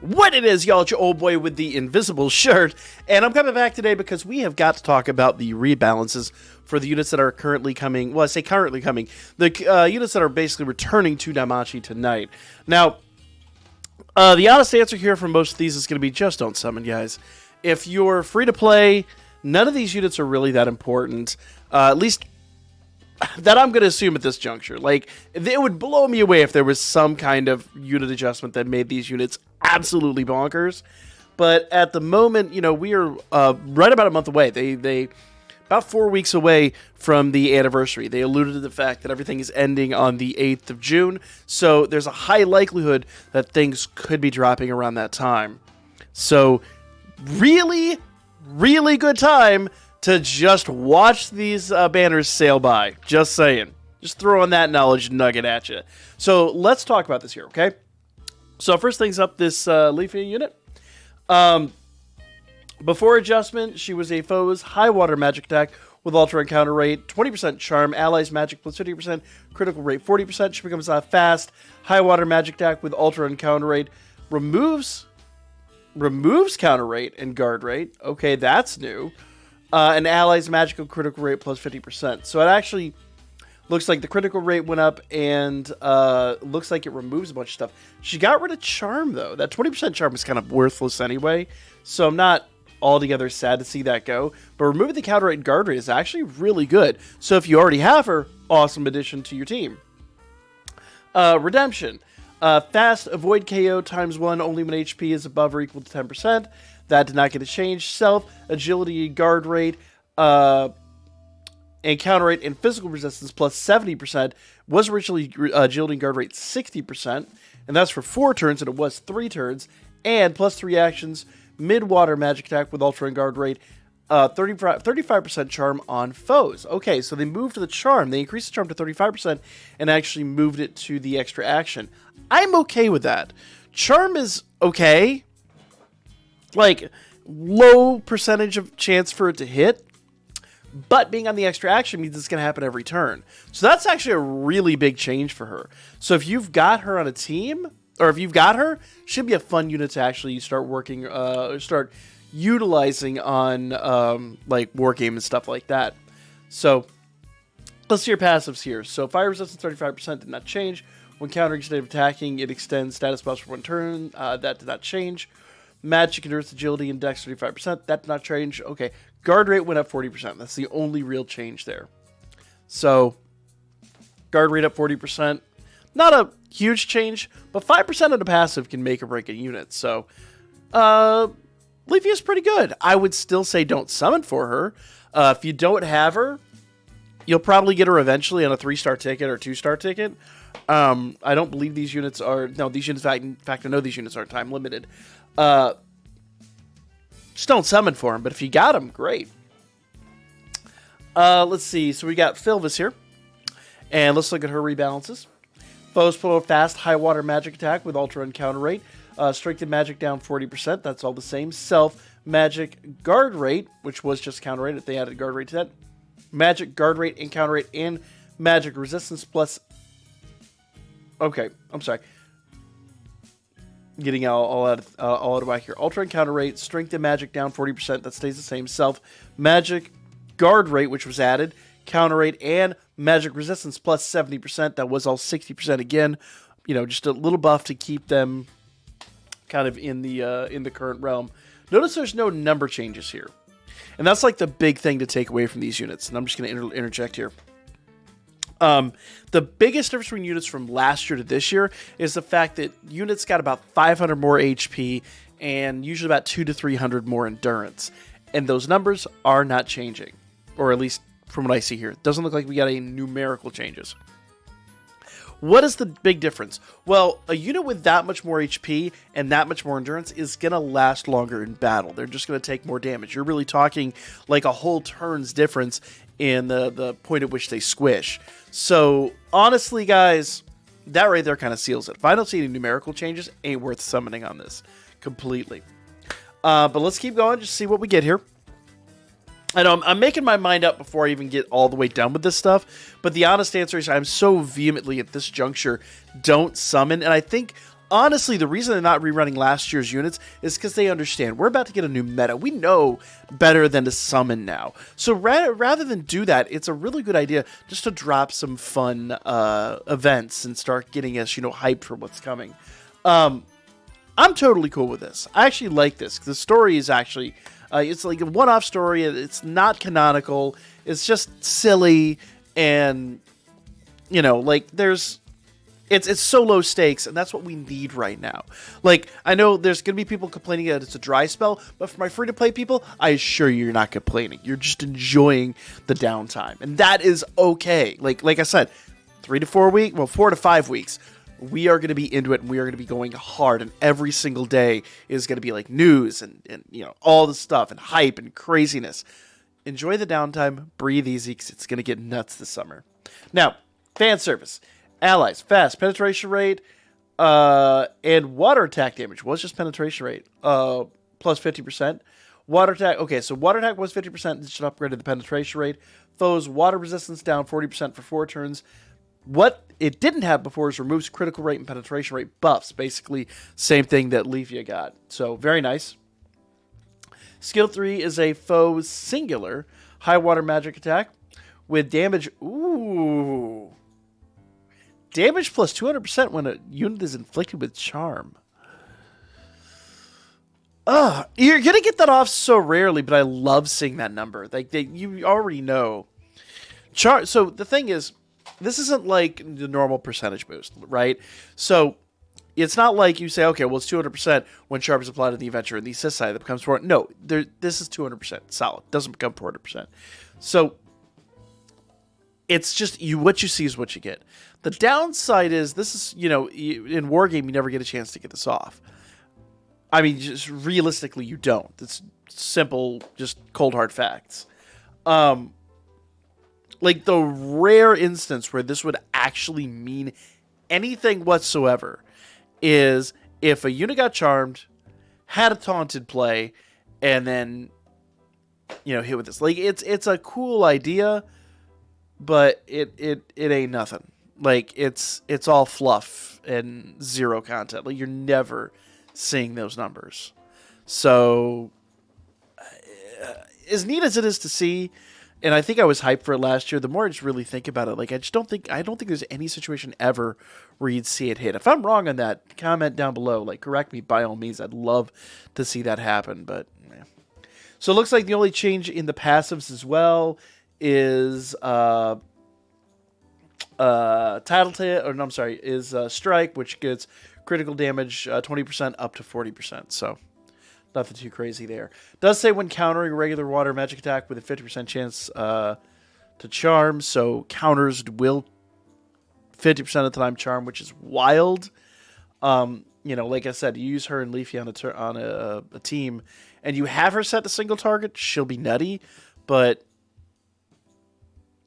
What it is, y'all, it's your old boy with the invisible shirt, and I'm coming back today because we have got to talk about the rebalances for the units that are currently coming, well, I say currently coming, the units that are basically returning to Damachi tonight. Now, the honest answer here for most of these is going to be just don't summon, guys. If you're free to play, none of these units are really that important, at least that I'm going to assume at this juncture. Like, it would blow me away if there was some kind of unit adjustment that made these units absolutely bonkers. But at the moment, you know, we are right about a month away. They about 4 weeks away from the anniversary. They alluded to the fact that everything is ending on the 8th of June. So there's a high likelihood that things could be dropping around that time. So really, really good time to just watch these banners sail by. Just saying. Just throwing that knowledge nugget at you. So let's talk about this here, okay? So first things up, this Leifya unit. Before adjustment, she was a foe's high water magic attack with alter and counter rate, 20% charm, allies magic plus 50%, critical rate 40%. She becomes a fast high water magic attack with alter and counter rate, removes counter rate and guard rate. Okay, that's new. And allies magical critical rate plus 50%. So it actually looks like the critical rate went up, and looks like it removes a bunch of stuff. She got rid of charm, though. That 20% charm is kind of worthless anyway, so I'm not altogether sad to see that go. But removing the counter rate and guard rate is actually really good. So if you already have her, awesome addition to your team. Redemption. Fast, avoid KO ×1 only when HP is above or equal to 10%. That did not get a change. Self, agility, guard rate, and counter rate and physical resistance plus 70%. Was originally agility and guard rate 60%. And that's for 4 turns, and it was 3 turns. And plus 3 actions, mid-water magic attack with ultra and guard rate, 35% charm on foes. Okay, so they moved the charm. They increased the charm to 35% and actually moved it to the extra action. I'm okay with that. Charm is okay. Like, low percentage of chance for it to hit, but being on the extra action means it's going to happen every turn. So that's actually a really big change for her. So if you've got her on a team, or if you've got her, should be a fun unit to actually start working, start utilizing on like war game and stuff like that. So let's see your passives here. So fire resistance 35% did not change. When countering instead of attacking, it extends status buffs for 1 turn. That did not change. Magic endurance, agility, and dex 35%. That did not change. Okay. Guard rate went up 40%. That's the only real change there. So, guard rate up 40%. Not a huge change, but 5% of the passive can make or break a unit. So, Leifya is pretty good. I would still say don't summon for her. If you don't have her, you'll probably get her eventually on a 3-star ticket or 2-star ticket. I don't believe these units are... No, these units... In fact, I know these units aren't time limited. Just don't summon for him, but if you got him, great. Let's see. So we got Philvis here. And let's look at her rebalances. Foes put a fast, high water magic attack with ultra and counter rate. Strength and magic down 40%. That's all the same. Self, magic, guard rate, which was just counter rate if they added guard rate to that. Magic, guard rate, and counter rate, and magic resistance plus... Okay, I'm sorry. Getting all out of whack here. Ultra and counter rate, strength and magic down 40%. That stays the same. Self, magic, guard rate, which was added, counter rate, and magic resistance plus 70%. That was all 60% again. You know, just a little buff to keep them kind of in the current realm. Notice there's no number changes here, and that's like the big thing to take away from these units. And I'm just going to interject here. The biggest difference between units from last year to this year is the fact that units got about 500 more HP and usually about 200 to 300 more endurance. And those numbers are not changing, or at least from what I see here. It doesn't look like we got any numerical changes. What is the big difference? Well, a unit with that much more HP and that much more endurance is going to last longer in battle. They're just going to take more damage. You're really talking like a whole turn's difference in the point at which they squish. So, honestly, guys, that right there kind of seals it. If I don't see any numerical changes, ain't worth summoning on this completely. But let's keep going, just see what we get here. I know I'm making my mind up before I even get all the way done with this stuff, but the honest answer is I'm so vehemently at this juncture don't summon, and I think honestly, the reason they're not rerunning last year's units is because they understand we're about to get a new meta. We know better than to summon now. So rather than do that, it's a really good idea just to drop some fun events and start getting us, hyped for what's coming. I'm totally cool with this. I actually like this. The story is actually, it's like a one-off story. It's not canonical. It's just silly, and it's so low stakes, and that's what we need right now. Like, I know there's going to be people complaining that it's a dry spell, but for my free-to-play people, I assure you, you're not complaining. You're just enjoying the downtime, and that is okay. Like I said, 4 to 5 weeks, we are going to be into it, and we are going to be going hard, and every single day is going to be like news and all the stuff and hype and craziness. Enjoy the downtime, breathe easy, because it's going to get nuts this summer. Now, fan service. Allies, fast, penetration rate, and water attack damage was just penetration rate, plus 50%. Water attack, okay, so water attack was 50%, it should upgrade to the penetration rate. Foes, water resistance down 40% for 4 turns. What it didn't have before is removes critical rate and penetration rate buffs, basically same thing that Leifya got. So, very nice. Skill 3 is a foe singular high water magic attack with damage, ooh. Damage plus 200% when a unit is inflicted with charm. You're going to get that off so rarely, but I love seeing that number. Like, you already know. So the thing is, this isn't like the normal percentage boost, right? So it's not like you say, okay, well, it's 200% when charm is applied to the adventure and the assist side that becomes 400%. No, this is 200% solid. It doesn't become 400%. So it's just what you see is what you get. The downside is this is, in Wargame, you never get a chance to get this off. I mean, just realistically, you don't. It's simple, just cold hard facts. Like the rare instance where this would actually mean anything whatsoever is if a unit got charmed, had a taunted play, and then, hit with this. Like, it's a cool idea, but it ain't nothing. Like, it's all fluff and zero content. Like, you're never seeing those numbers. So, as neat as it is to see, and I think I was hyped for it last year, the more I just really think about it, like, I don't think there's any situation ever where you'd see it hit. If I'm wrong on that, comment down below. Like, correct me by all means. I'd love to see that happen, but yeah. So it looks like the only change in the passives as well is strike, which gets critical damage 20% up to 40%. So nothing too crazy there. Does say when countering a regular water magic attack with a 50% chance to charm. So counters will 50% of the time charm, which is wild. Like I said, you use her and Leifya on a team, and you have her set to single target, she'll be nutty. But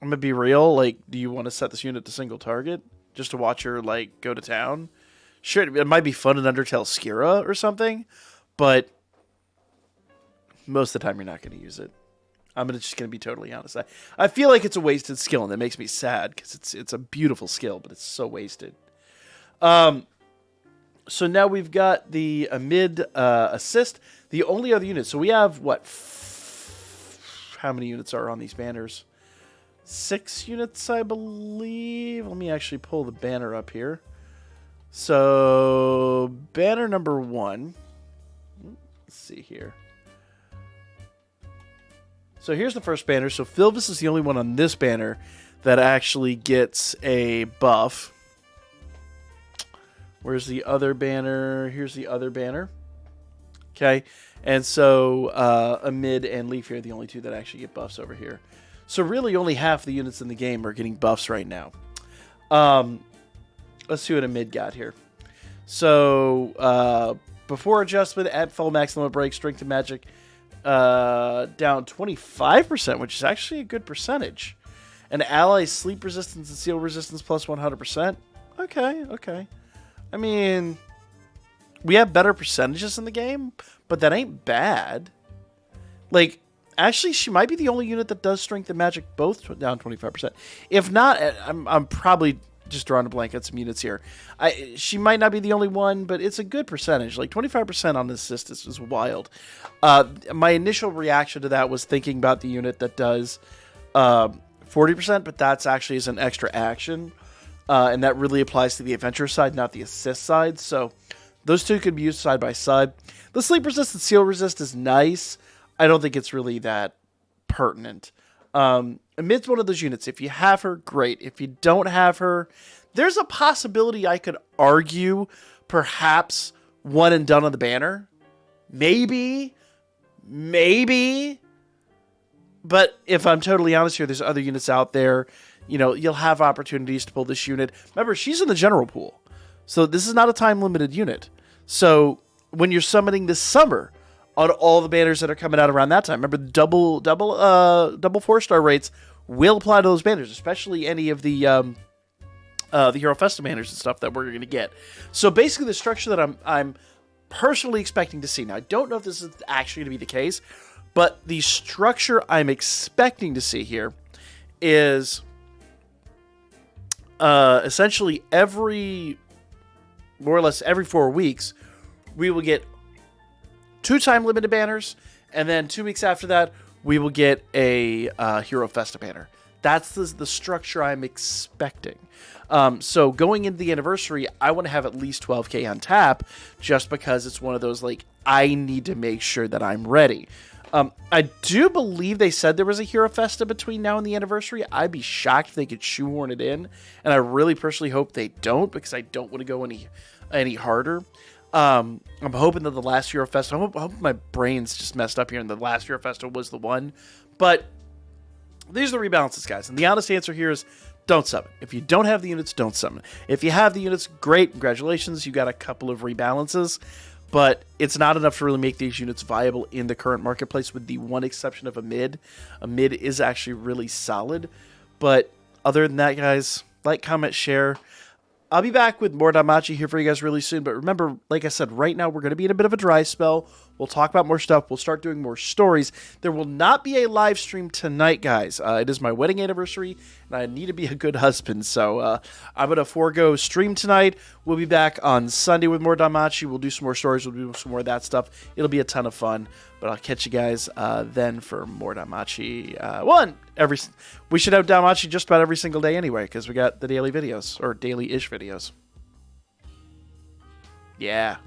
I'm gonna be real. Like, do you want to set this unit to single target just to watch her go to town? Sure, it might be fun in Undertale Skira or something, but most of the time you're not going to use it. I'm just going to be totally honest. I feel like it's a wasted skill, and that makes me sad because it's a beautiful skill, but it's so wasted. So now we've got the mid assist. The only other unit. So we have how many units are on these banners? 6 units, I believe. Let me actually pull the banner up here. So, banner number 1. Let's see here. So, here's the first banner. So, Philvis is the only one on this banner that actually gets a buff. Where's the other banner? Here's the other banner. Okay. And so, Amid and Leifya are the only two that actually get buffs over here. So really only half the units in the game are getting buffs right now. Let's see what Amid got here. So before adjustment, at full maximum break, strength and magic down 25%, which is actually a good percentage. And ally sleep resistance and seal resistance plus 100%. Okay. I mean, we have better percentages in the game, but that ain't bad. Like, actually, she might be the only unit that does strength and magic both down 25%. If not, I'm probably just drawing a blank on some units here. She might not be the only one, but it's a good percentage. Like 25% on this assist is wild. My initial reaction to that was thinking about the unit that does 40%, but that's actually as an extra action. And that really applies to the adventure side, not the assist side. So those two could be used side by side. The sleep resist and seal resist is nice. I don't think it's really that pertinent. Amidst one of those units, if you have her, great. If you don't have her, there's a possibility I could argue perhaps one and done on the banner. Maybe. But if I'm totally honest here, there's other units out there. You know, you'll have opportunities to pull this unit. Remember, she's in the general pool. So this is not a time-limited unit. So when you're summoning this summer on all the banners that are coming out around that time, remember the double 4-star rates will apply to those banners, especially any of the Hero Festa banners and stuff that we're going to get. So basically the structure that I'm personally expecting to see. Now, I don't know if this is actually going to be the case, but the structure I'm expecting to see here is essentially more or less every 4 weeks, we will get 2 time-limited banners, and then 2 weeks after that, we will get a Hero Festa banner. That's the structure I'm expecting. So going into the anniversary, I want to have at least 12k on tap, just because it's one of those, like, I need to make sure that I'm ready. I do believe they said there was a Hero Festa between now and the anniversary. I'd be shocked if they could shoehorn it in, and I really personally hope they don't, because I don't want to go any harder. I'm hoping that the last Hero Festa, I hope my brain's just messed up here, and the last Hero Festa was the one. But these are the rebalances, guys, and the honest answer here is don't summon. If you don't have the units, don't summon. If you have the units, great, congratulations, you got a couple of rebalances. But it's not enough to really make these units viable in the current marketplace, with the one exception of a mid. A mid is actually really solid. But other than that, guys, like, comment, share. I'll be back with more Danmachi here for you guys really soon. But remember, like I said, right now we're going to be in a bit of a dry spell. We'll talk about more stuff. We'll start doing more stories. There will not be a live stream tonight, guys. It is my wedding anniversary, and I need to be a good husband. So I'm going to forego stream tonight. We'll be back on Sunday with more Danmachi. We'll do some more stories. We'll do some more of that stuff. It'll be a ton of fun. But I'll catch you guys then for more Danmachi. We should have Danmachi just about every single day anyway, because we got the daily videos, or daily-ish videos. Yeah.